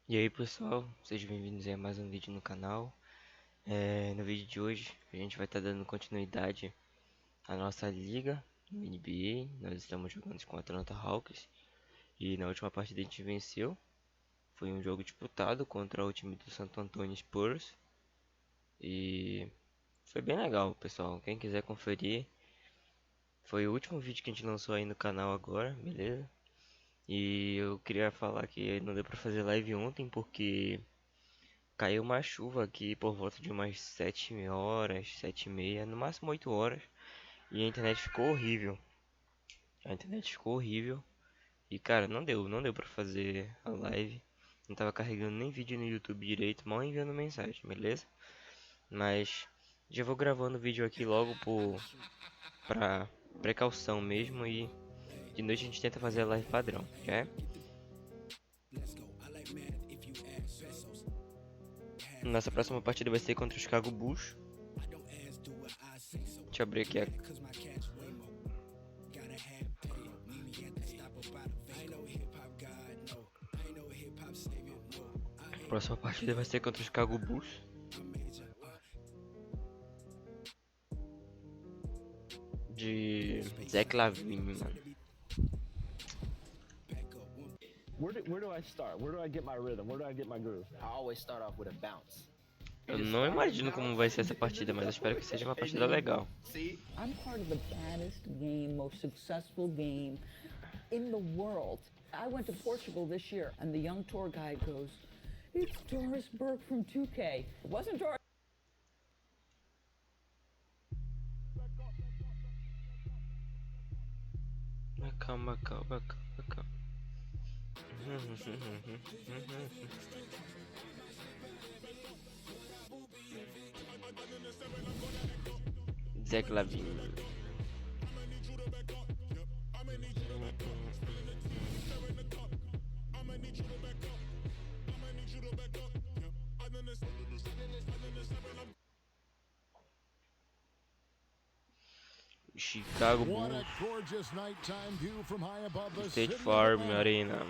E aí pessoal, sejam bem-vindos a mais um vídeo no canal. No vídeo de hoje a gente vai estar dando continuidade à nossa liga no NBA. Nós estamos jogando com a Atlanta Hawks e na última partida a gente venceu. Foi um jogo disputado contra o time do Santo Antonio Spurs e foi bem legal, pessoal. Quem quiser conferir, foi o último vídeo que a gente lançou aí no canal agora, beleza? E eu queria falar que não deu pra fazer live ontem porque caiu uma chuva aqui por volta de umas 7 horas, 7 e meia, no máximo 8 horas. E a internet ficou horrível. A internet ficou horrível. E cara, não deu pra fazer a live. Não tava carregando nem vídeo no YouTube direito, mal enviando mensagem, beleza? Mas já vou gravando o vídeo aqui logo pra precaução mesmo. E de noite a gente tenta fazer a live padrão, já é? Nossa próxima partida vai ser contra o Chicago Bulls. Deixa eu abrir aqui a próxima partida vai ser contra o Chicago Bulls. De Zach Lavine, mano. Where do I start? Where do I get my rhythm? Where do I get my groove? I always start off with a bounce. Eu não imagino como vai ser essa partida, mas eu espero que seja uma partida legal. See? I'm part of the baddest game, most successful game in the world. I went to Portugal this year, and the young tour guide goes, "It's Doris Burke from 2K." It wasn't Doris. Calma, calma, calma, calma. Zach Lavine. Chicago What Bulls, a gorgeous nighttime view from high above the State city of Farm Atlanta. Arena.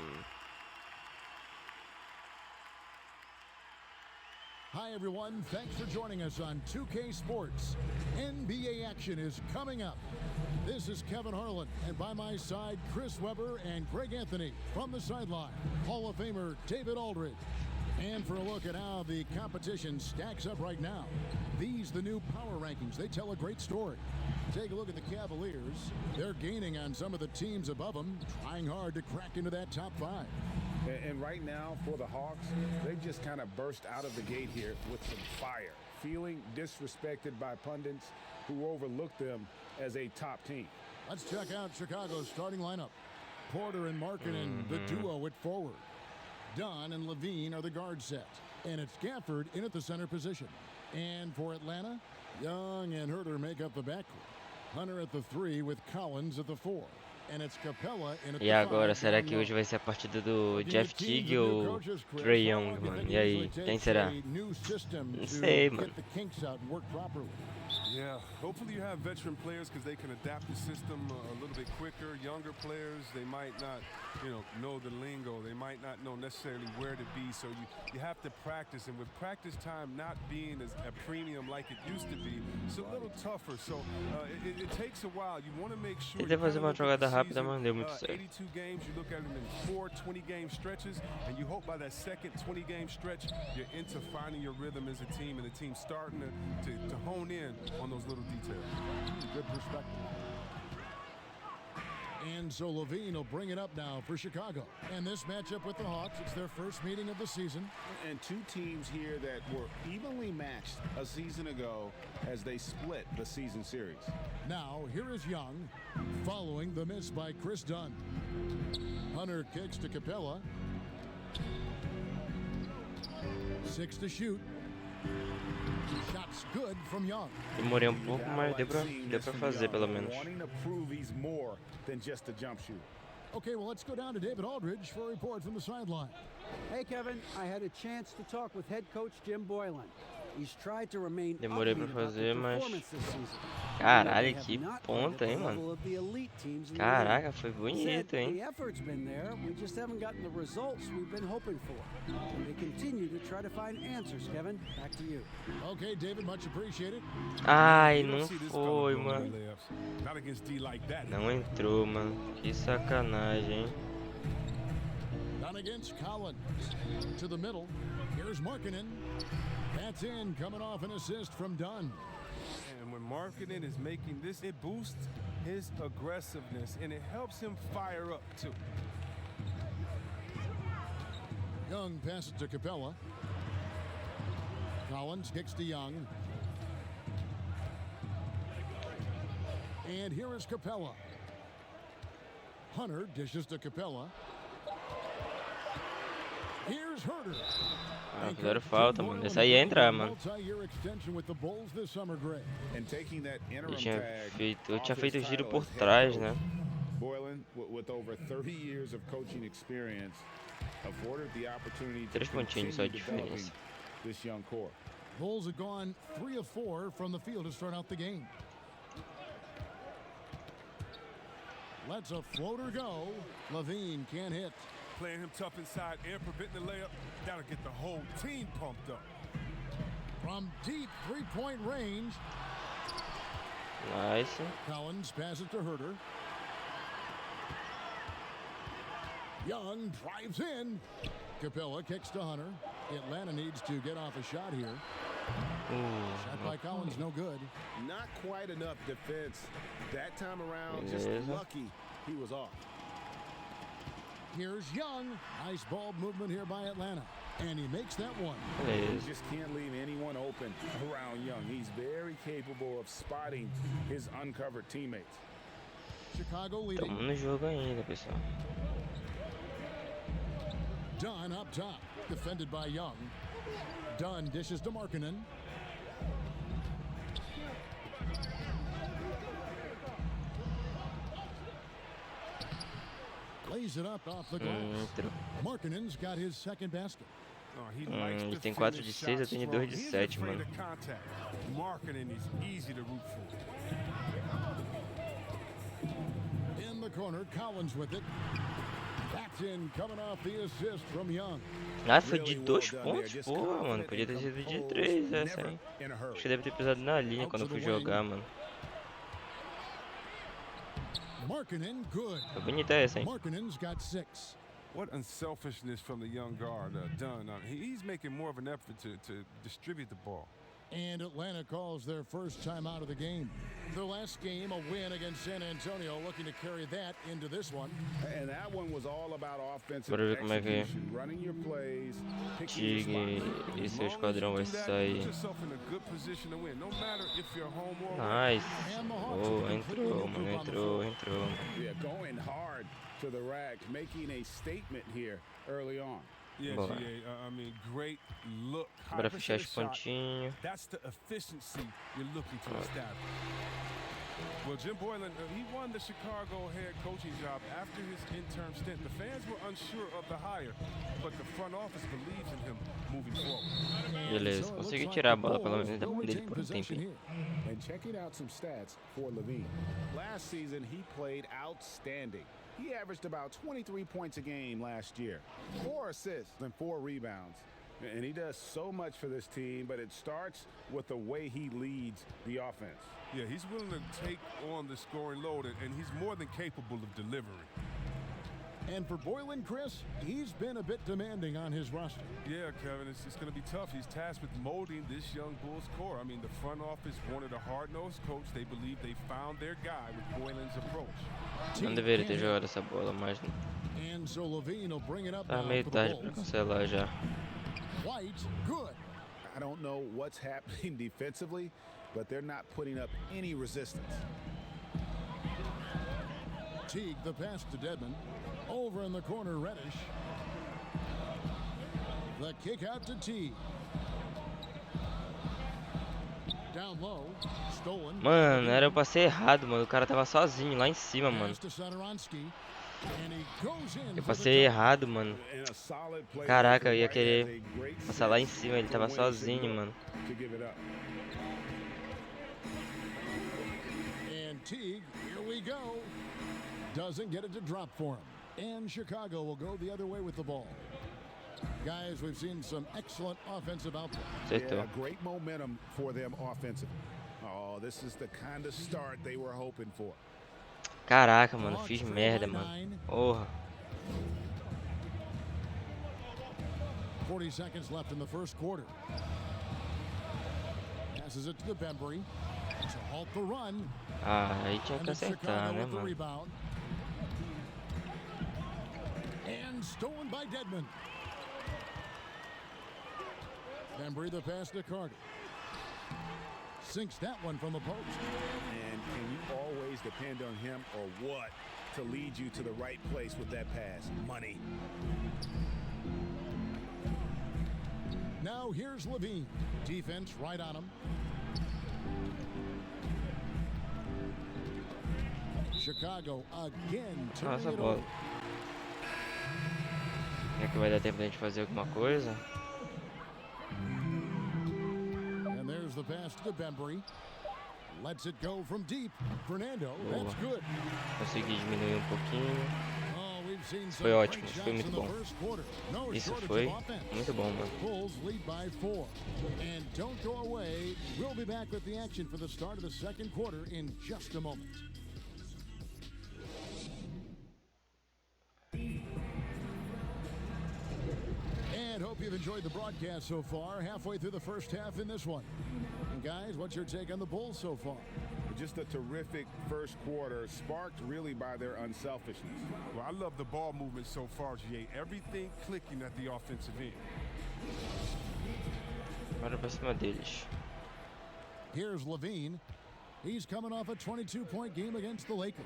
Hi everyone, thanks for joining us on 2K Sports. NBA action is coming up. This is Kevin Harlan, and by my side, Chris Webber and Greg Anthony from the sideline. Hall of Famer David Aldridge. And for a look at how the competition stacks up right now, these the new power rankings. They tell a great story. Take a look at the Cavaliers. They're gaining on some of the teams above them, trying hard to crack into that top five. And right now, for the Hawks, they just kind of burst out of the gate here with some fire, feeling disrespected by pundits who overlook them as a top team. Let's check out Chicago's starting lineup. Porter and Markkanen, the duo at forward. Dunn and Levine are the guard set. And it's Gafford in at the center position. And for Atlanta, Young and Herter make up the backcourt. Hunter at the 3 with Collins at the 4. And it's Capella in at the E agora, 5. será que hoje vai ser a partida do Jeff Teague ou Trae Young, mano? E aí, quem será? Não sei, mano. Yeah, hopefully you have veteran players because they can adapt the system a little bit quicker. Younger players, they might not, know the lingo. They might not know necessarily where to be. So you have to practice, and with practice time not being as a premium like it used to be, it's a little tougher. So it takes a while. You want to make sure. Tentei fazer uma jogada rápida, mas não deu muito certo. 82 games, you look at them in 4 20-game stretches, and you hope by that second 20-game stretch, you're into finding your rhythm as a team, and the team's starting to hone in on those little details. Good perspective. And so Levine will bring it up now for Chicago. And this matchup with the Hawks, it's their first meeting of the season. And two teams here that were evenly matched a season ago as they split the season series. Now, here is Young, following the miss by Chris Dunn. Hunter kicks to Capella. 6 to shoot. Shots good from Young. Demorei pouco, mas deu pra fazer pelo menos. Wanting to prove he's more than just a jump shooter. Okay, well, let's go down to David Aldridge for a report from the sideline. Hey, Kevin, I had a chance to talk with head coach Jim Boylan. He's tried to remain Demorei pra upbeat about fazer, their mas... performance this season. Caralho, They have que not played ponta, at the hein, level mano. of the elite teams in the Caraca, league. foi Said bonito, hein. the effort's been there, we just haven't gotten the results we've been hoping for. They continue to try to find answers, Kevin. Back to you. Okay, David, much appreciated. Ai, You don't não see this fella foi, blowing mano. layups. Not against D like that. Não entrou, mano. Que sacanagem, hein. Done against Collins. To the middle. Here's Markkanen. That's in, coming off an assist from Dunn. And when marketing is making this, it boosts his aggressiveness and it helps him fire up too. Young passes to Capella. Collins kicks to Young. And here is Capella. Hunter dishes to Capella. Here's Herder. Ah, fizeram falta, mano. Esse aí ia entrar, mano. Multi-year extension with the Bulls this summer, Greg. And taking that interim Eu tag tinha off feito o his giro title por as head trás, coach. né? Boylan, with over 30 years of coaching experience, afforded the opportunity to 3 pontinhos só de continue diferença. developing this young core. Bulls have gone 3 of 4 from the field to start out the game. Lets a floater go. Levine can't hit. Playing him tough inside and preventing the layup. That'll get the whole team pumped up. From deep three-point range, Nice. Collins passes to Herder. Young drives in. Capella kicks to Hunter. Atlanta needs to get off a shot here. Shot by Collins, no good. Not quite enough defense that time around. Just Beleza. lucky he was off. Here's Young. Nice ball movement here by Atlanta. And he makes that one. You Beleza. just can't leave anyone open around Young. He's very capable of spotting his uncovered teammates. Chicago leading. Tamo no jogo ainda, pessoal. Dunn up top. Defended by Young. Dunn dishes to Markkanen. Lays it up off the glass. Entrou. Markkanen's got his second basket. Oh, he likes ele to tem 4 de finish 6, eu shots tenho strong. 2 de He's 7, afraid mano. of contact. Marketing is easy to root for. In the corner, Collins with it. That's in, coming off the assist from Young. Ah, foi de Really well 2 done there. pontos? Just Pô, mano, confident podia ter and sido de composed, 3 essa, never hein. in a hurry. Acho que deve ter pisado na linha quando eu fui jogar, mano. Markkanen, good. Foi bonita essa, hein. Markkanen's got 6. What unselfishness from the young guard, Dunn. He's making more of an effort to distribute the ball. And Atlanta calls their first time out of the game. Their last game, a win against San Antonio, looking to carry that into this one. And that one was all about offensive Bora ver como é que execution, running your plays, picking your Tig spots. e As seu long as esquadrão you vai do that, sair. put yourself in a good position to win. No matter if you're home or away. Nice. Oh, entrou, mano, entrou. Yeah, going hard to the rack, making a statement here early on. Yes, Boa. I mean, great look. High Bora fechar esse percentage shot. pontinho. That's the efficiency you're looking to establish. Well, Jim Boylan, he won the Chicago head coaching job after his interim stint. The fans were unsure of the hire, but the front office believes in him moving forward. Beleza, consegui tirar a bola pelo menos da mão dele por um tempinho. And checking out some stats for Levine. Last season, he played outstanding. He averaged about 23 points a game last year, 4 assists and 4 rebounds. And he does so much for this team, but it starts with the way he leads the offense. Yeah, he's willing to take on the scoring load, and he's more than capable of delivering. And for Boylan, Chris, he's been a bit demanding on his roster. Yeah, Kevin, it's going to be tough. He's tasked with molding this young Bulls core. I mean, the front office wanted a hard-nosed coach. They believe they found their guy with Boylan's approach. Não deveria ter jogado essa bola, mas And so Levine will bring it up tá now meio for the tarde pra Bulls. cancelar já. White, good. I don't know what's happening defensively, but they're not putting up any resistance. Teague, the pass to Dedmon. Over in the corner, Reddish. The kick out to Teague. Down low, stolen. Mano, era pra ser errado, mano. O cara tava sozinho lá em cima, mano. Pass to Satoransky. And he goes in Eu for the passei touch. errado, mano. And a solid play Caraca, eu maker ia right querer has a great passar lá em sense cima, ele for tava when to sozinho, signal mano. to give it up. And Teague, here we go. Doesn't get it to drop for him. And Chicago will go the other way with the ball. Guys, we've seen some excellent offensive output. Acertou. Yeah, great momentum for them offensively. Oh, this is the kind of start they were hoping for. Caraca, mano, fiz merda, mano. Porra. 40 seconds left in the first quarter. Passes it to Bembry to halt the run. Ah, aí tinha And que it's acertar, Chicago né, with the mano? rebound. And stolen by Dedmon. Bembry the pass to Carter. Sinks that one from the post. And can you always depend on him or what to lead you to the right place with that pass? Money. Now here's Levine. Defense right on him. Chicago again turning Nossa, it bola. over. Será que vai dar tempo da gente fazer alguma coisa? And there's the pass to Bembry. Lets it go from deep. Fernando, that's good. Consegui diminuir um pouquinho. Oh, we've seen some Foi great ótimo, isso shots foi in muito the bom. first quarter. No Isso shortage foi of offense. muito bom, mano. Bulls lead by 4. And don't go away. We'll be back with the action for the start of the second quarter in just a moment. And hope you've enjoyed the broadcast so far. Halfway through the first half in this one. And guys, what's your take on the Bulls so far? Just a terrific first quarter, sparked really by their unselfishness. Well, I love the ball movement so far, GA. Everything clicking at the offensive end. Bora pra cima deles. Here's Levine. He's coming off a 22-point game against the Lakers.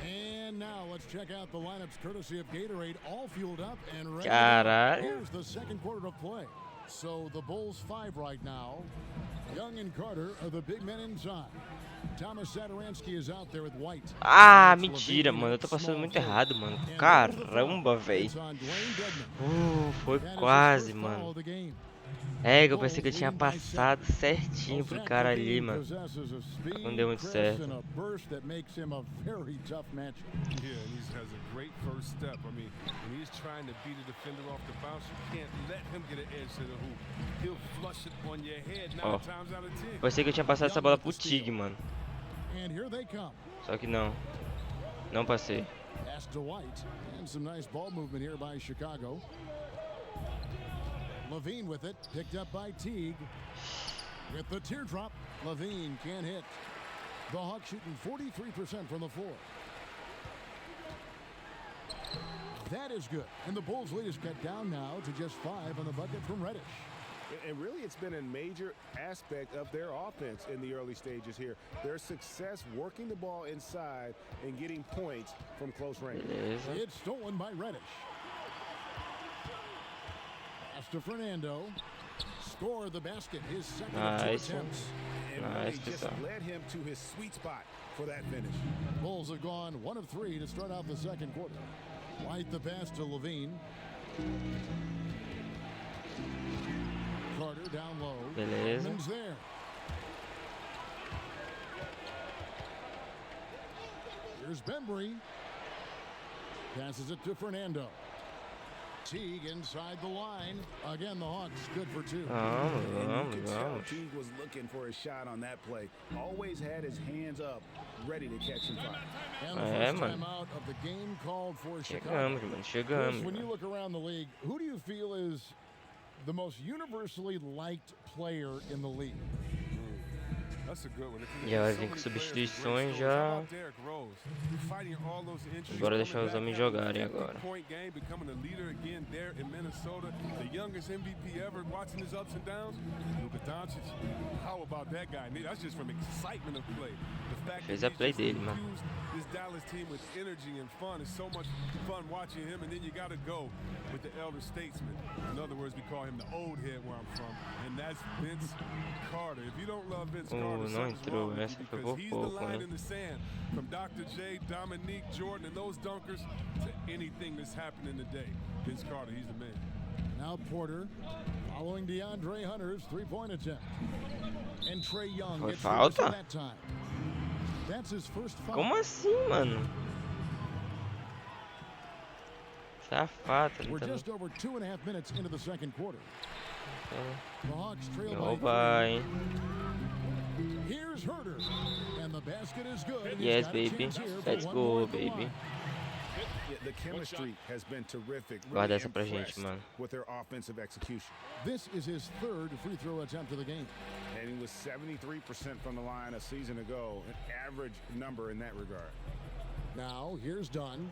And now let's check out the lineups courtesy of Gatorade, all fueled up and ready. Caralho. Here's the second quarter of play. So the Bulls 5 right now. Young and Carter are the big men inside. Thomas Satoransky is out there with White. Ah, It's mentira, Levine mano. Eu at tô passando small muito forward. errado, mano. And there's the Caramba, foul. véi. It's on Dwayne Dedmon. Foi That is his quase, first foul mano. of the game. É, que eu pensei que eu tinha passado certinho pro cara ali, mano. Não deu muito certo. And a burst that makes him a very tough matchup. Yeah, and he has a great first step. I mean, when he's trying to beat a defender off the bounce, you can't let him get an edge to the hoop. He'll flush it on your head 9 times out of 10. Pensei que eu tinha passado essa bola pro Tig, mano. And here they come. Só que não. Não passei. Pass to White. And some nice ball movement here by Chicago. Levine with it, picked up by Teague. With the teardrop, Levine can't hit. The Hawks shooting 43% from the floor. That is good. And the Bulls lead is cut down now to just 5 on the bucket from Reddish. And really, it's been a major aspect of their offense in the early stages here. Their success working the ball inside and getting points from close range. Beleza. It's stolen by Reddish. Pass to Fernando. Score the basket. His second of 2 Nice. attempts. And Nice, really good just stuff. led him to his sweet spot for that finish. Bulls have gone 1 of 3 to start out the second quarter. White the pass to Levine. Carter down low. Beleza. Edmonds there. Here's Bembry. Passes it to Fernando. Teague inside the line. Again, the Hawks good for 2. Vamos, And you vamos, could tell vamos. Teague was looking for a shot on that play. Always had his hands up, ready to catch and fire. And the É, first mano. time out of the game called for Chicago. Chegamos, mano. Chris, Chegamos. when you Mano. look around the league, who do you feel is the most universally liked player in the league? That's a good one. E ela vem com substituições já. Agora deixar os homens jogarem agora. Point game, becoming a leader again there in Minnesota. The youngest MVP ever, watching his ups and downs. Luka Doncic. How about that guy? That's just from excitement of play. The fact Fez that a play he just dele, mano. infused this Dallas team with energy and fun. It's so much fun watching him, and then you got to go with the elder statesman. In other words, we call him the old head where I'm from, and that's Vince Carter. If you don't love Vince Carter, the não something's entrou, wrong with essa you foi because por he's the pouco, line né? in the sand from Dr. J, Dominique, Jordan, and those dunkers to anything that's happening today. Vince Carter, he's the man. Now Porter following DeAndre Hunter's three-point attempt. And Trae Young Foi gets the whistle falta? that time. That's his first foul. Como assim, mano? Safado, We're não just over 2.5 minutes into the second quarter. The Hawks trail Não by vai. 3. Here's Herder. And the basket is good. And he's Yes, got a baby. chance here for Let's one go, more at the baby. line. Yeah, the chemistry has been terrific. Guarda Really essa pra gente, impressed mano. with their offensive execution. This is his third free throw attempt of the game. And he was 73% from the line a season ago, an average number in that regard. Now, here's Dunn.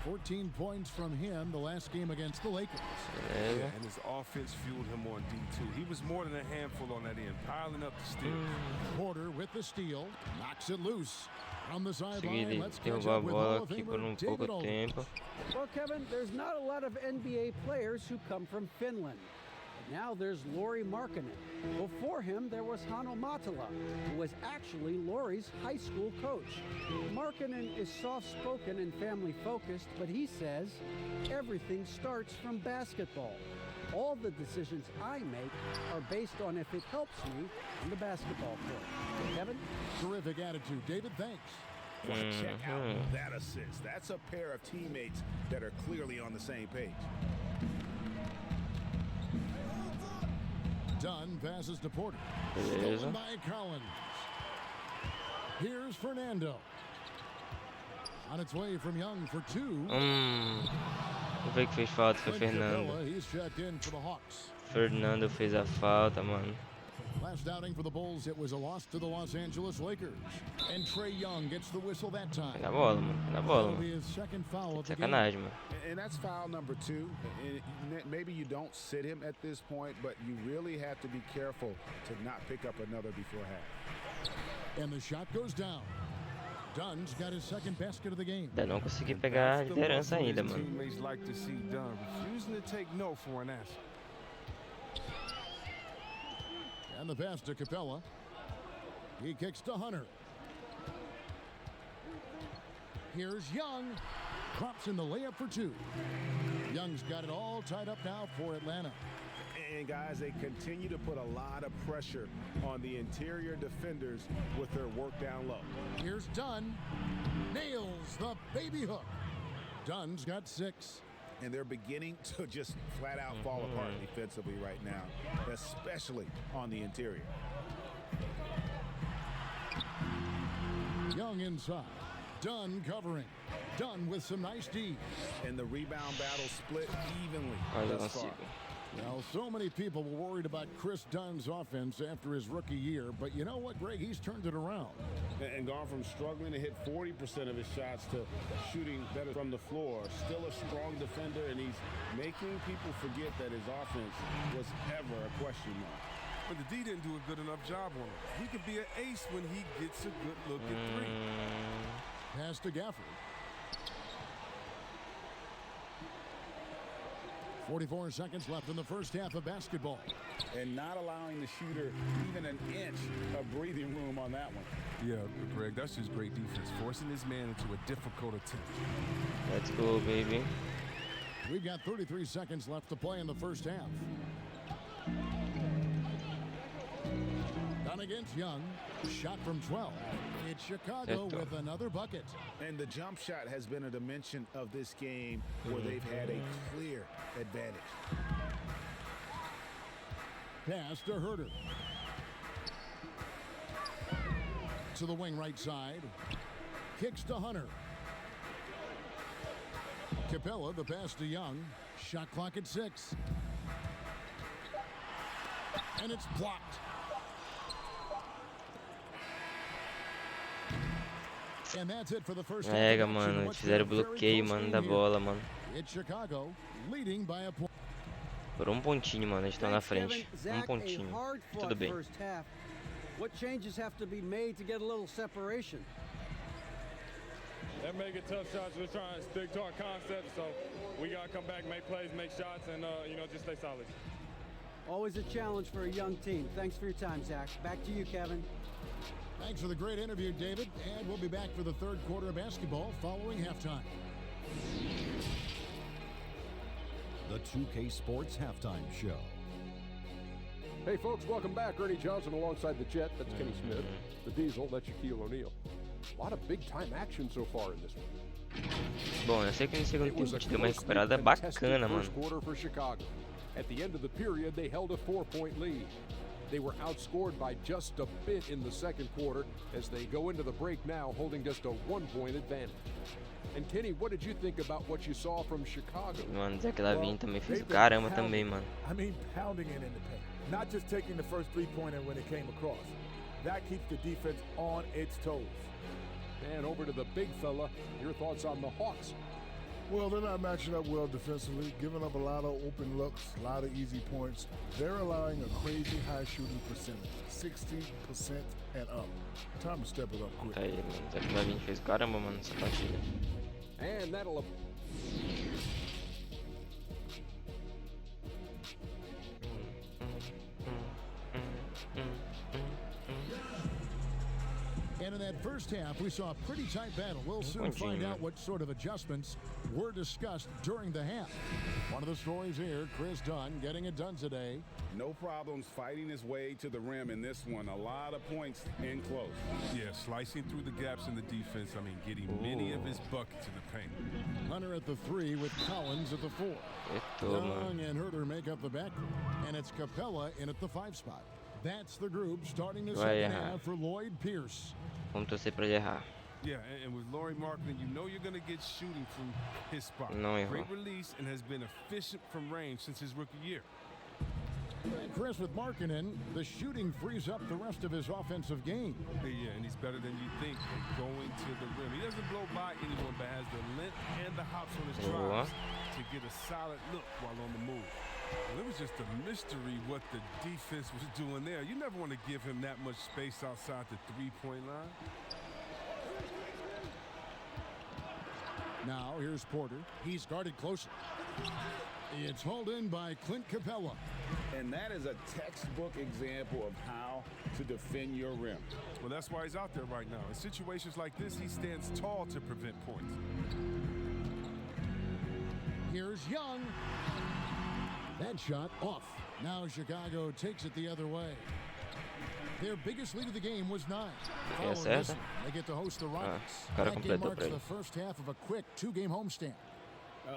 14 points from him the last game against the Lakers. Yeah, and his offense fueled him on D2. He was more than a handful on that end, piling up the steals. Porter with the steal, knocks it loose. On the Consegui sideline, let's catch derrubar a up with bola Hall of aqui por Famer pouco David Olden. tempo. Well, Kevin, there's not a lot of NBA players who come from Finland. Now there's Lauri Markkanen. Before him, there was Hanno Matala, who was actually Lauri's high school coach. Markkanen is soft-spoken and family-focused, but he says everything starts from basketball. All the decisions I make are based on if it helps me on the basketball court. Kevin? Terrific attitude. David, thanks. Well, check out that assist. That's a pair of teammates that are clearly on the same page. Dunn passes to Porter. Beleza. Stolen by Collins. Here's Fernando. On its way from Young for two. Não foi que fez falta, foi Clint Fernando. Capella, he's checked in for the Hawks. Fernando fez a falta, mano. Last outing for the Bulls, it was a loss to the Los Angeles Lakers. And Trae Young gets the whistle that time. Na bola, mano. Na bola, That'll be mano. his second foul of the game. Sacanagem, mano. And that's foul number 2. And maybe you don't sit him at this point, but you really have to be careful to not pick up another before half. And the shot goes down. Dunn's got his second basket of the game. Ainda não consegui pegar a That's the liderança muscle ainda, his mano. teammates like to see done, refusing to take no for an answer. And the pass to Capella. He kicks to Hunter. Here's Young. Drops in the layup for two. Young's got it all tied up now for Atlanta. And guys, they continue to put a lot of pressure on the interior defenders with their work down low. Here's Dunn. Nails the baby hook. Dunn's got 6. And they're beginning to just flat out fall apart defensively right now, especially on the interior. Young inside. Dunn covering. Dunn with some nice D. And the rebound battle split evenly Olha, thus far. consigo. Well, so many people were worried about Chris Dunn's offense after his rookie year, but you know what, Greg? He's turned it around. And gone from struggling to hit 40% of his shots to shooting better from the floor. Still a strong defender, and he's making people forget that his offense was ever a question mark. But the D didn't do a good enough job on him. He could be an ace when he gets a good look at three. Pass to Gafford. 44 seconds left in the first half of basketball. And not allowing the shooter even an inch of breathing room on that one. Yeah, Greg, that's just great defense, forcing this man into a difficult attempt. Let's go, baby. We've got 33 seconds left to play in the first half. Dunn against Young. Shot from 12. It's Chicago Eto. with another bucket. And the jump shot has been a dimension of this game where they've had a clear advantage. Pass to Herder. To the wing right side. Kicks to Hunter. Capella, the pass to Young. Shot clock at 6. And it's blocked. And that's it for the first half of Pega, action. mano. What's Fizeram been a very bloqueio, close mano, game da here. bola, mano. It's Chicago leading by a point. Por pontinho, mano. Eles estão na Thanks, frente. Kevin. Zach, a Pontinho. hard-fought Tudo bem. first half. What changes have to be made to get a little separation? They're making tough shots. We're trying to stick to our concept, so we got to come back, make plays, make shots, and, just stay solid. Always a challenge for a young team. Thanks for your time, Zach. Back to you, Kevin. Thanks for the great interview, David. And we'll be back for the third quarter of basketball following halftime. The 2K Sports Halftime Show. Hey folks, welcome back. Ernie Johnson alongside the Jet, that's Kenny Smith. The Diesel, that's Shaquille O'Neal. A lot of big-time action so far in this one. Bom, eu sei que no segundo It tempo was a a gente deu uma close, recuperada contested bacana, mano. first quarter for Chicago. At the end of the period, they held a 4-point lead. They were outscored by just a bit in the second quarter as they go into the break now holding just a 1-point advantage. And Kenny, what did you think about what you saw from Chicago? Mano, Zach Lavine também fez o they've been caramba pounding- também, mano. I mean, pounding it in the paint. Not just taking the first three-pointer when it came across. That keeps the defense on its toes. And over to the big fella, your thoughts on the Hawks? Well, they're not matching up well defensively, giving up a lot of open looks, a lot of easy points. They're allowing a crazy high shooting percentage, 60% and up. Time to step it up quick. Aí, mano, Zach Lavine fez o caramba, mano, nessa partida. And that'll... And in that first half, we saw a pretty tight battle. We'll soon find out what sort of adjustments were discussed during the half. One of the stories here, Chris Dunn getting it done today. No problems fighting his way to the rim in this one. A lot of points in close. Yeah, slicing through the gaps in the defense. I mean, getting many of his buckets in the paint. Hunter at the 3 with Collins at the 4. Young and Herter make up the backcourt. And it's Capella in at the 5 spot. That's the group starting the second half for Lloyd Pierce. Vamos torcer pra ele errar. Yeah, and with Lauri Markkanen, you know you're going to get shooting from his spot. Não errou. Great release and has been efficient from range since his rookie year. Chris, with Markkanen, the shooting frees up the rest of his offensive game. Yeah, and he's better than you think at going to the rim. He doesn't blow by anyone, but has the length and the hops on his drives to get a solid look while on the move. Well, it was just a mystery what the defense was doing there. You never want to give him that much space outside the three-point line. Now here's Porter. He's guarded closely. It's hauled in by Clint Capella. And that is a textbook example of how to defend your rim. Well, that's why he's out there right now. In situations like this, he stands tall to prevent points. Here's Young. That shot off. Now Chicago takes it the other way. Their biggest lead of the game was 9. Following this one, they get to host the Rockets. That game marks the first half of a quick 2-game homestand.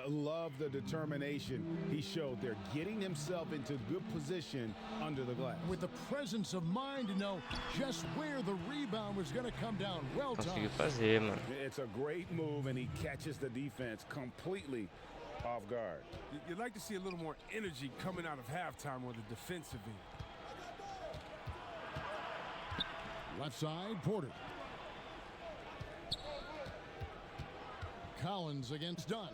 Love the determination he showed there, getting himself into good position under the glass. With the presence of mind to know just where the rebound was going to come down. Well done. It's a great move, and he catches the defense completely off guard. You'd like to see a little more energy coming out of halftime on the defensive end. Left side, Porter. Collins against Dunn.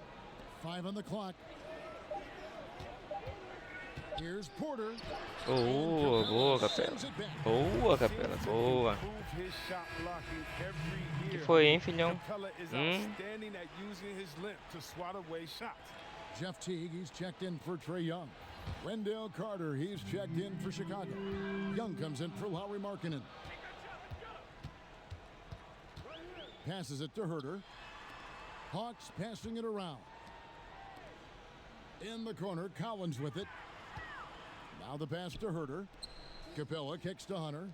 5 on the clock. Here's Porter. Boa, boa, Capela. Boa, Capela, boa. Que foi, hein, filhão? Jeff Teague, he's checked in for Trae Young. Wendell Carter, he's checked in for Chicago. Young comes in for Lauri Markkanen. Passes it to Herter. Hawks passing it around. In the corner, Collins with it. Now the pass to Herter. Capella kicks to Hunter.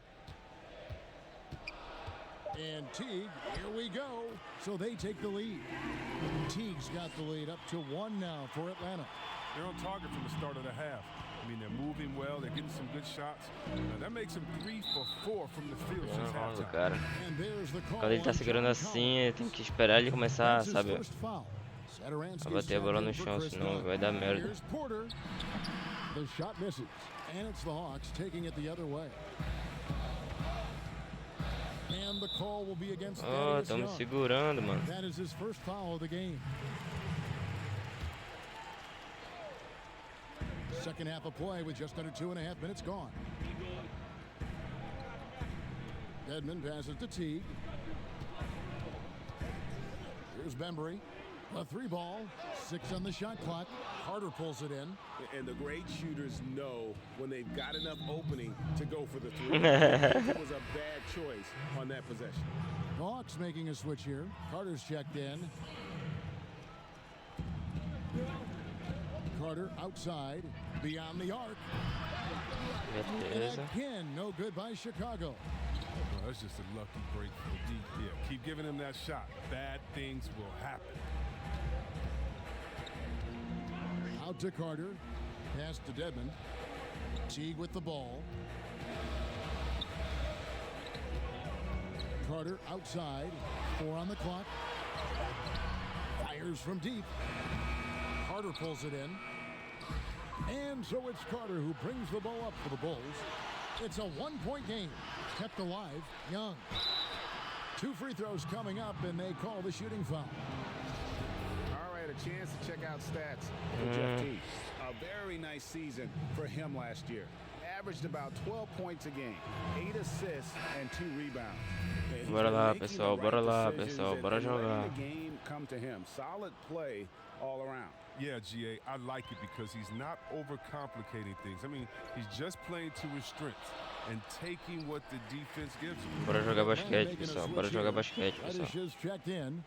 And Teague, here we go. So they take the lead. Teague's got the lead up to 1 now for Atlanta. They're on target from the start of the half. I mean, they're moving well. They're getting some good shots. That makes them 3 for 4 from the field since halftime. Cara. Quando ele tá segurando assim, tem que esperar ele começar, sabe? A bater a bola no chão, senão vai dar merda. The shot misses, and it's the Hawks taking it the other way. And the call will be against estamos segurando, mano. That is his first foul of the game. Second half of play with just under 2.5 minutes gone. Edmond passes to Teague. Here's Bembry. A 3-ball, 6 on the shot clock. Carter pulls it in. And the great shooters know when they've got enough opening to go for the three. It was a bad choice on that possession. The Hawks making a switch here. Carter's checked in. Carter outside, beyond the arc. And again, no good by Chicago. Well, that's just a lucky break for the D. Yeah, keep giving him that shot. Bad things will happen. Out to Carter. Pass to Dedmon. Teague with the ball. Carter outside. 4 on the clock. Fires from deep. Carter pulls it in. And so it's Carter who brings the ball up for the Bulls. It's a 1-point game. Kept alive. Young. 2 free throws coming up, and they call the shooting foul. All right, a chance to check out stats for Jeff T. A very nice season for him last year. Averaged about 12 points a game, 8 assists, and 2 rebounds. Bora lá, pessoal, bora lá, pessoal, bora jogar. The game come to him. Solid play all around. Yeah, GA, I like it because he's not overcomplicating things. I mean, he's just playing to his strengths and taking what the defense gives him. Bora jogar basquete, pessoal, bora jogar basquete, pessoal. Just checked in.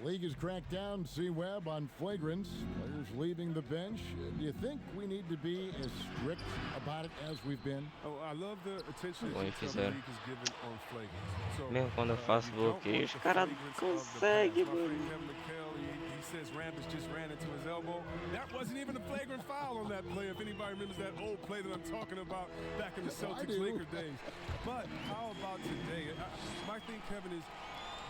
The league has cracked down C-Web on flagrants. Players leaving the bench. Do you think we need to be as strict about it as we've been? Oh, I love the attention that the league is given on flagrants. So, mesmo quando eu faço bloqueio, os caras conseguem, mano. He says Rambis just ran into his elbow. That wasn't even a flagrant foul on that play. If anybody remembers that old play that I'm talking about back in the Celtics-Lakers days. But how about today? My thing, Kevin, is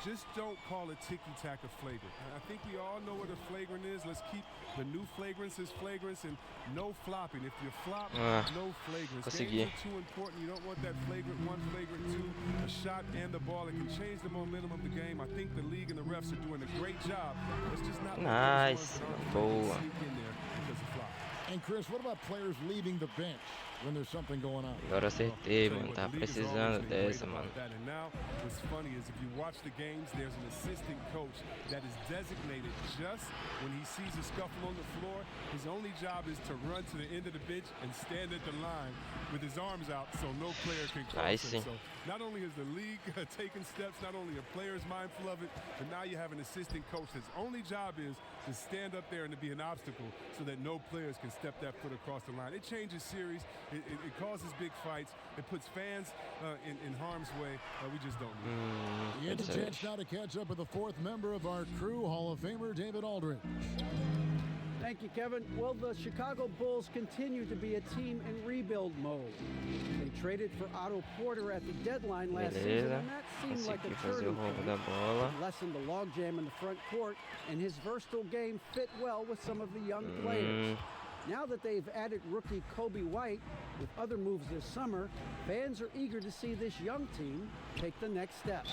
just don't call a ticky-tack a flagrant. I think we all know what a flagrant is. Let's keep the new flagrants as flagrants and no flopping. If you flop, no flagrants. Consegui. Games are too important. You don't want that flagrant 1, flagrant 2, a shot and the ball. It can change the momentum of the game. I think the league and the refs are doing a great job. Let's just not nice. Boa. sneak in there because of flop. And Chris, what about players leaving the bench when there's something going on? Agora acertei, mano. Tá precisando dessa, mano. And now, what's funny is if you watch the games, there's an assistant coach that is designated just when he sees a scuffle on the floor. His only job is to run to the end of the bench and stand at the line with his arms out so no player can cross him. So not only is the league taking steps, not only are players mindful of it, but now you have an assistant coach that's only job is to stand up there and to be an obstacle so that no players can step that foot across the line. It changes series. It causes big fights. It puts fans in harm's way. We just don't need He has a chance now to catch up with the 4th member of our crew, Hall of Famer David Aldridge. Thank you, Kevin. Well, the Chicago Bulls continue to be a team in rebuild mode. They traded for Otto Porter at the deadline last season, and that seemed like a turning point. It lessened the logjam in the front court, and his versatile game fit well with some of the young players. Now that they've added rookie Kobe White with other moves this summer, fans are eager to see this young team take the next step.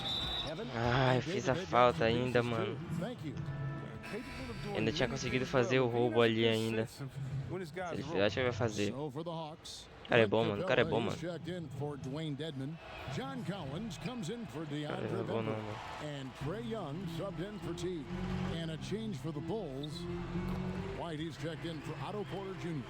Kevin? Ai, fiz a falta ainda, mano. Ainda tinha conseguido fazer o roubo ali ainda. Se ele fizer, ele vai fazer. Cara é bom, mano. Cara é bom, mano. John Collins comes in for DeAndre Bembry, and Trae Young subbed in for T. And a change for the Bulls. White, he's checked in for Otto Porter Jr.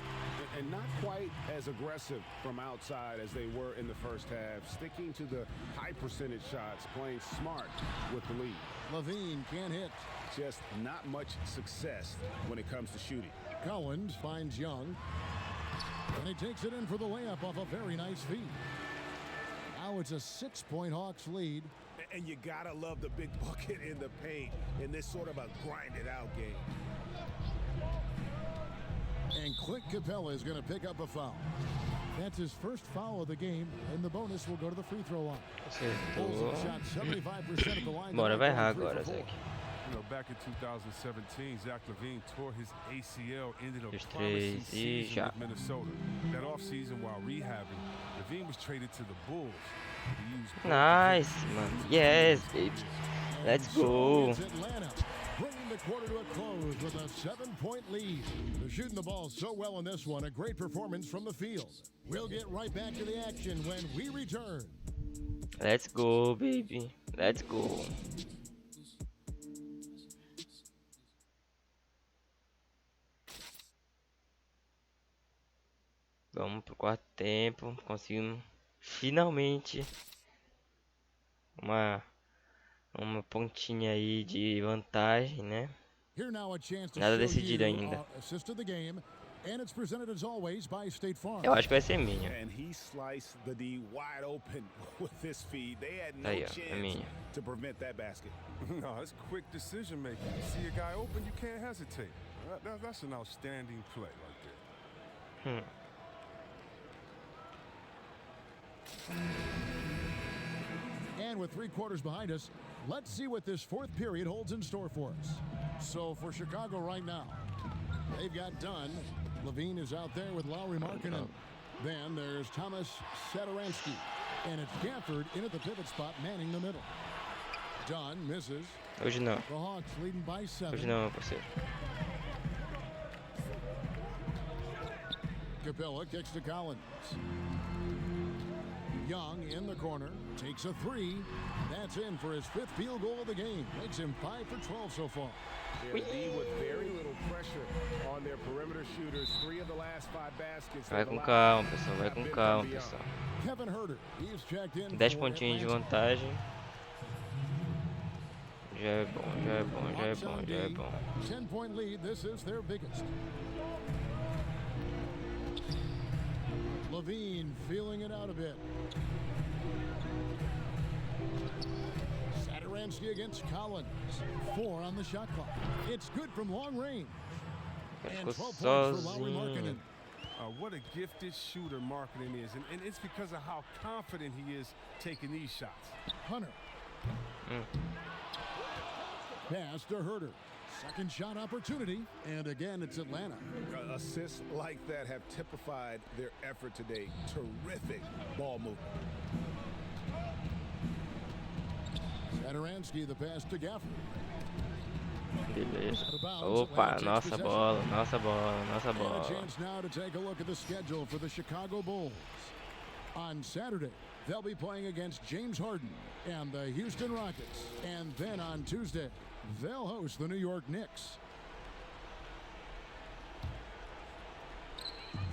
And not quite as aggressive from outside as they were in the first half, sticking to the high percentage shots, playing smart with the lead. Levine can't hit. Just not much success when it comes to shooting. Collins finds Young, and he takes it in for the layup off a very nice feed. Now it's a 6-point Hawks lead. And you gotta love the big bucket in the paint in this sort of a grinded out game. And Clint Capella is going to pick up a foul. That's his first foul of the game, and the bonus will go to the free throw line. Bulls have shot 75% of the line. Bora, vai errar agora, Zach. You know, back in 2017, Zach LaVine tore his ACL, ended up promising season with Minnesota. That offseason, while rehabbing, LaVine was traded to the Bulls. Nice, man. Yes, baby. Let's go. Bringing the quarter to a close with a 7-point lead. They're shooting the ball so well in this one. A great performance from the field. We'll get right back to the action when we return. Let's go, baby. Let's go. Vamos pro quarto tempo. Conseguimos finalmente uma pontinha aí de vantagem, né? Here now a chance to Nada show decidido you ainda. assist of the game, and it's presented as always by State Farm. Eu acho que vai ser minha. And he sliced the D wide open with this feed. They had no Aí, ó, é chance minha. to prevent that basket. No, it's quick decision making. You see a guy open, you can't hesitate. That's an outstanding play right there. And with 3 quarters behind us, let's see what this fourth period holds in store for us. So for Chicago right now, they've got Dunn. Levine is out there with Lowry Markkanen. Then there's Thomas Seguraram. And it's Gafford in at the pivot spot, manning the middle. Dunn misses. Hoje não. The Hawks leading by 7. Hoje não, meu parceiro. Capella kicks to Collins. Young in the corner, takes a 3. That's in for his 5th field goal of the game. Makes him 5 for 12 so far. Yeah, the D with very little pressure on their perimeter shooters. 3 of the last 5 baskets. Vai com calma, pessoal. Vai com calma, pessoal. Kevin Herter, he's checked in 10 pontinhos de vantagem. Já é bom, já é bom, já é bom, já é bom. 10-point lead, this is their biggest. Levine feeling it out a bit. Satoransky against Collins. 4 on the shot clock. It's good from long range. And 12 points for Lowry Markkanen. What a gifted shooter Markkanen is, and it's because of how confident he is taking these shots. Hunter. Pass to Herter. Second shot opportunity, and again it's Atlanta. Assists like that have typified their effort today. Terrific ball movement. Satoransky, the pass to Gafford. Beleza. Opa, nossa bola, nossa bola, nossa And bola. a chance now to take a look at the schedule for the Chicago Bulls. On Saturday, they'll be playing against James Harden and the Houston Rockets. And then on Tuesday, they'll host the New York Knicks.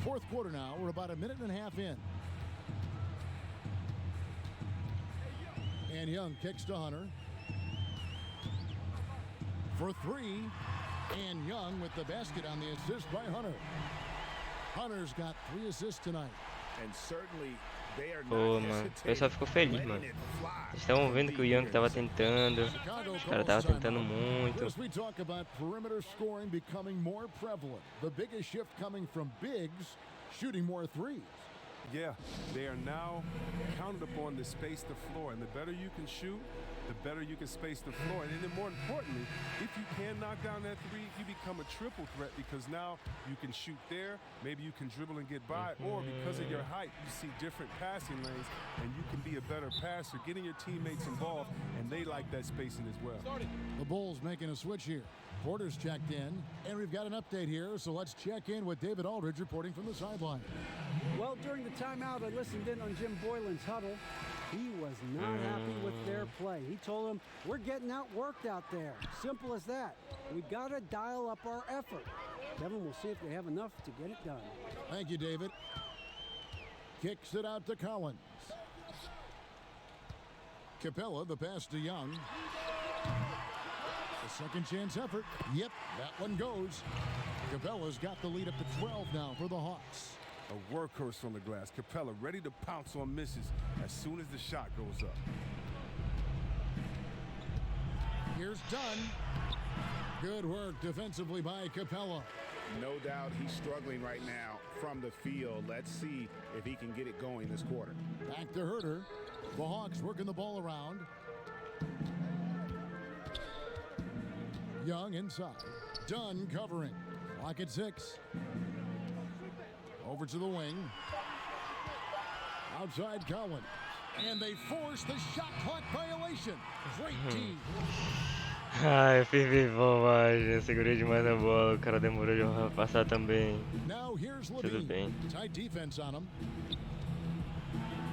Fourth quarter now. We're about a minute and a half in. And Young kicks to Hunter. For 3. And Young with the basket on the assist by Hunter. Hunter's got 3 assists tonight. And certainly they are Pô, not mano, o pessoal ficou feliz, mano. Eles estavam vendo que o Young tava tentando. Os caras estavam tentando muito. As we talk about perimeter scoring becoming more prevalent, the biggest shift coming from bigs shooting more threes. Yeah, they are now counted upon to space the floor, and the better you can shoot, the better you can space the floor. And then more importantly, if you can knock down that 3, you become a triple threat because now you can shoot there, maybe you can dribble and get by, or because of your height, you see different passing lanes, and you can be a better passer, getting your teammates involved, and they like that spacing as well. The Bulls making a switch here. Porter's checked in, and we've got an update here, so let's check in with David Aldridge reporting from the sideline. Well, during the timeout, I listened in on Jim Boylan's huddle. He was not happy with their play. He told them, we're getting outworked out there. Simple as that. We got to dial up our effort. Kevin, we'll see if they have enough to get it done. Thank you, David. Kicks it out to Collins. Capella, the pass to Young. A second chance effort. Yep, that one goes. Capella's got the lead up to 12 now for the Hawks. A workhorse on the glass. Capella ready to pounce on misses as soon as the shot goes up. Here's Dunn. Good work defensively by Capella. No doubt he's struggling right now from the field. Let's see if he can get it going this quarter. Back to Herter. The Hawks working the ball around. Young inside. Dunn covering. Clock at 6. Over to the wing. Outside Collins. And they force the shot clock violation. Great team. Ai, eu fiz bobagem, eu segurei demais a bola, o cara demorou de passar também. Now here's Tudo bem. Tight defense on him.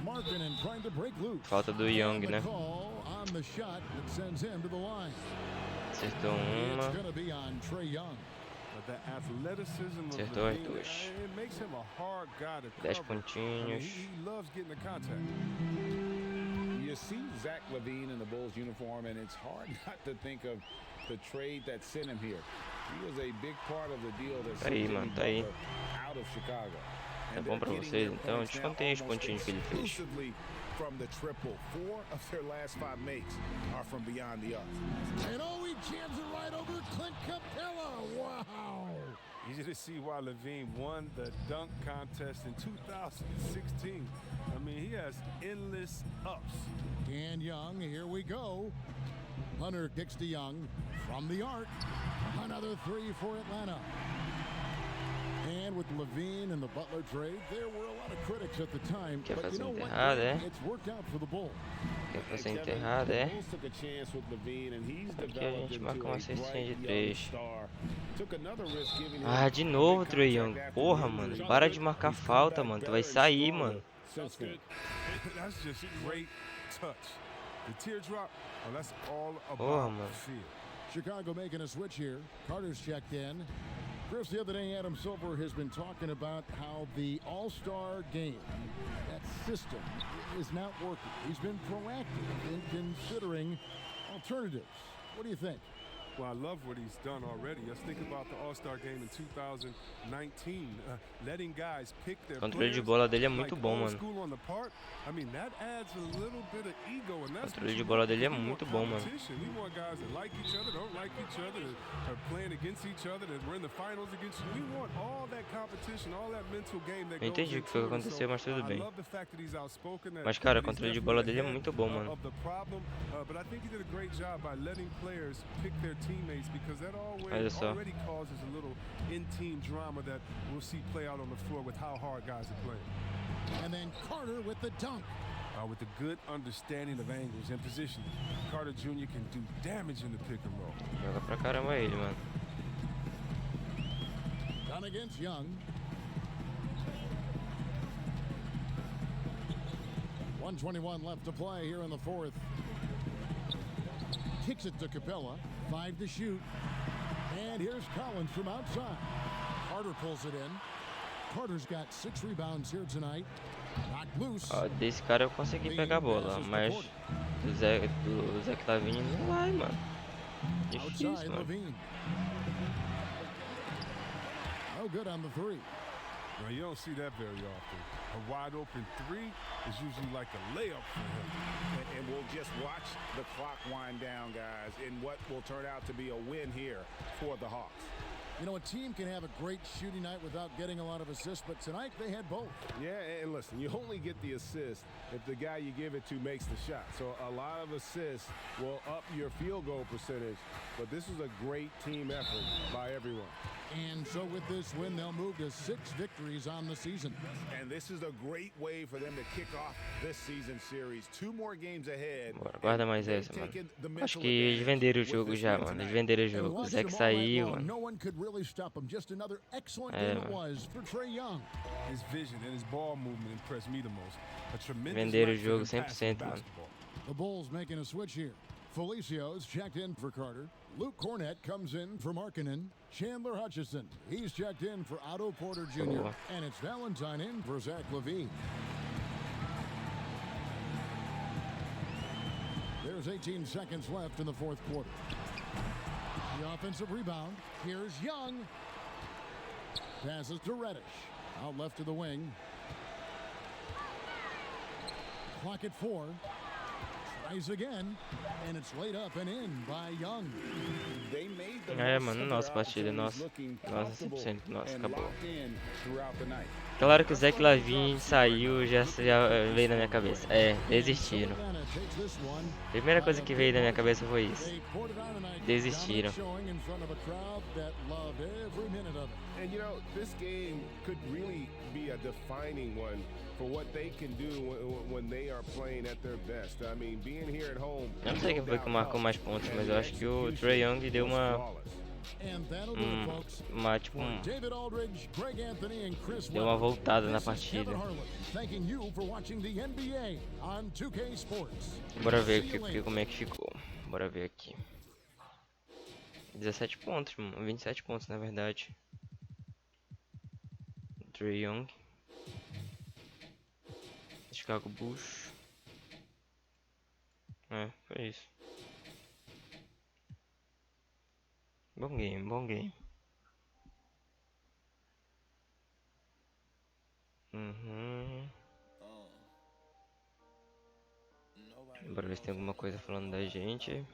Markkanen trying to break loose. Falta do Young, né? On the shot that sends him to the line. Acertou It's uma. going to be on Trae Young. That athleticism of Acertou as Levine, duas. it makes him a hard guy to 10 cover. I mean, pontinhos. he loves getting the contact. You see Zach LaVine in the Bulls uniform, and it's hard not to think of the trade that sent him here. He was a big part of the deal that sent Jimmy Butler out of Chicago. É bom pra vocês, então descontei os pontinhos que ele fez. From the triple, 4 of their last 5 makes are from beyond the arc. And oh, he jams it right over Clint Capella. Wow. Easy to see why Levine won the dunk contest in 2016. I mean, he has endless ups. Dan Young, here we go. Hunter kicks to Young from the arc. Another 3 for Atlanta. And with Levine and the Butler trade, there were a lot of critics at the time. Quer But you fazer know what? enterrada, é? It's worked out for the Bulls. Quer fazer enterrada, é? Aqui a gente marca uma cestinha de 3. Ah, de novo, Trae Young. Porra, mano. Para de marcar falta, mano. Tu vai sair, mano. That's just great touch. The teardrop, well, that's all about the field. Chicago making a switch here. Carter's checked in. Chris, the other day, Adam Silver has been talking about how the All-Star game, that system, is not working. He's been proactive in considering alternatives. What do you think? Well, I love what he's done already. Let's think about the All-Star game in 2019, letting guys pick their O controle de bola dele é muito bom, mano. I mean, that adds a little bit of ego, and that's O controle de bola dele é muito bom, mano. We want guys that like each other, don't like each other, that are playing against each other, that we're in the finals against you. We want all that competition, all that mental game that Não goes entendi o que foi que aconteceu, mas tudo bem. I love the fact that he's outspoken, Mas cara, o controle de bola dele é muito bom, mano. of the problem, but I think he did a great job by letting players pick their teammates, because that already causes a little in-team drama that we'll see play out on the floor with how hard guys are playing. And then Carter with the dunk. With a good understanding of angles and position, Carter Jr. can do damage in the pick and roll. Joga pra caramba ele, mano. Done against Young. 1:21 left to play here in the fourth. Kicks it to Capella. 5 to shoot. And here's Collins from outside. Carter pulls it in. Carter's got 6 rebounds here tonight. Knocked loose. Ó, desse cara eu consegui pegar a bola, mas do Zach LaVine não vai, mano. Difícil, mano. No good on the 3. Well, you don't see that very often. A wide open 3 is usually like a layup for him. And we'll just watch the clock wind down, guys, in what will turn out to be a win here for the Hawks. You know, a team can have a great shooting night without getting a lot of assists, but tonight they had both. Yeah, and listen, you only get the assist if the guy you give it to makes the shot. So a lot of assists will up your field goal percentage, but this is a great team effort by everyone. And so with this win, they'll move to 6 victories on the season. And this is a great way for them to kick off this season series. 2 more games ahead. Bora, guarda mais essa, mano. Acho que eles venderam o jogo já, mano. Eles venderam o jogo. O Zach saiu, mano. No one could really stop him. Just another excellent game it was for Trae Young. His vision and his ball movement impressed me the most. A tremendous venderam o jogo 100%, mano. The Bulls making a switch here. Felicio's checked in for Carter. Luke Cornett comes in for Markkanen. Chandler Hutchison, he's checked in for Otto Porter Jr. And it's Valentine in for Zach LaVine. There's 18 seconds left in the fourth quarter. The offensive rebound. Here's Young. Passes to Reddish. Out left to the wing. Clock at 4. Tries again, and it's laid up and in by Young. Mano, nossa partida, nossa 100%, nossa, acabou. Claro que o Zach LaVine saiu, já veio na minha cabeça. Desistiram. Primeira coisa que veio na minha cabeça foi isso. Desistiram. And you know, this game could really be a defining one for what they can do when they are playing at their best. I mean, being here at home. Eu não sei quem foi que marcou mais pontos, mas eu acho que o Trae Young deu deu uma voltada na partida. Bora ver aqui como é que ficou. Bora ver aqui. 17 pontos, mano. 27 pontos, na verdade. Trae Young. Chicago Bulls. Foi isso. Bom game, bom game. Bora ver se tem alguma coisa falando da gente.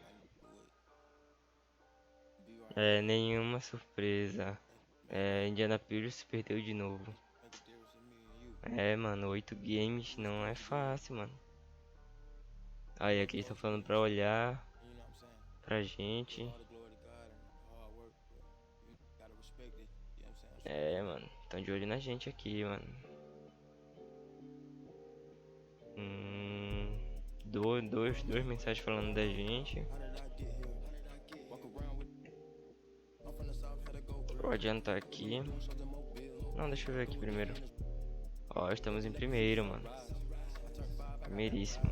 Nenhuma surpresa. Indiana Pacers perdeu de novo. Mano, 8 games não é fácil, mano. Aí aqui estão falando pra olhar pra gente. Mano, estão de olho na gente aqui, mano. Duas mensagens falando da gente. Vou adiantar aqui. Não, deixa eu ver aqui primeiro. Ó, estamos em primeiro, mano. Primeiríssimo.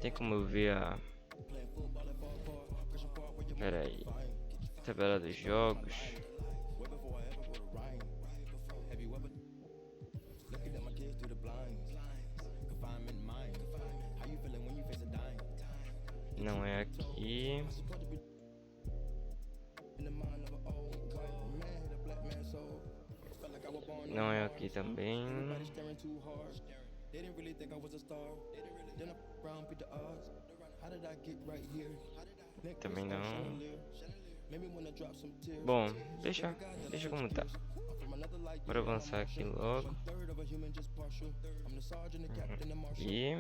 Tem como eu ver a... Pera aí. Tabela dos jogos. Não é aqui. Não é aqui também. Também não. Bom, deixa como tá. Bora avançar aqui logo. E...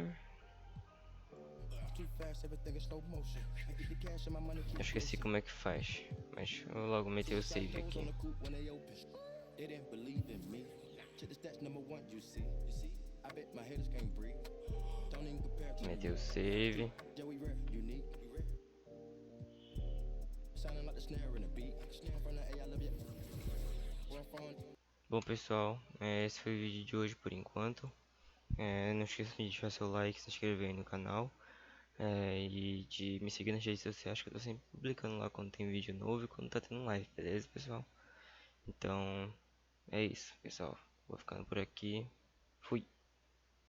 eu esqueci como é que faz, mas eu logo meter o save aqui. Meter o save. Bom pessoal, esse foi o vídeo de hoje por enquanto. Não esqueça de deixar seu like, se inscrever aí no canal. E de me seguir nas redes sociais, que eu tô sempre publicando lá quando tem vídeo novo e quando tá tendo live, beleza pessoal? Então é isso pessoal, vou ficando por aqui.